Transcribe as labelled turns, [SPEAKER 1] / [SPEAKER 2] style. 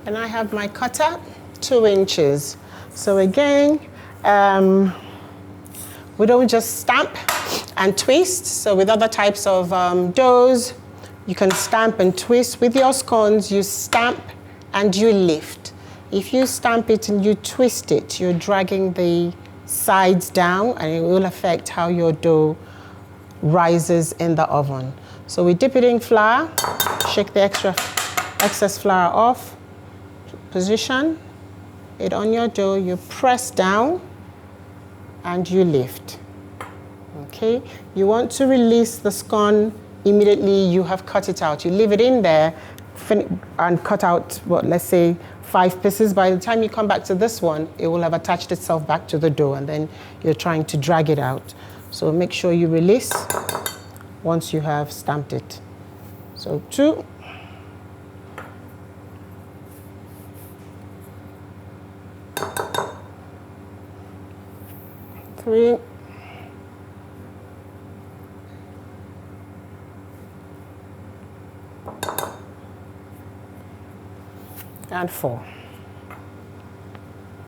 [SPEAKER 1] And I have my cutter, 2 inches. So again, we don't just stamp and twist. So with other types of doughs, you can stamp and twist. With your scones, you stamp and you lift. If you stamp it and you twist it, you're dragging the sides down, and it will affect how your dough rises in the oven. So we dip it in flour, shake the excess flour off, position it on your dough, you press down and you lift. Okay, you want to release the scone immediately you have cut it out. You leave it in there and cut out, what, let's say 5 pieces. By the time you come back to this one, it will have attached itself back to the dough, and then you're trying to drag it out. So make sure you release once you have stamped it. So 2. 3. And 4.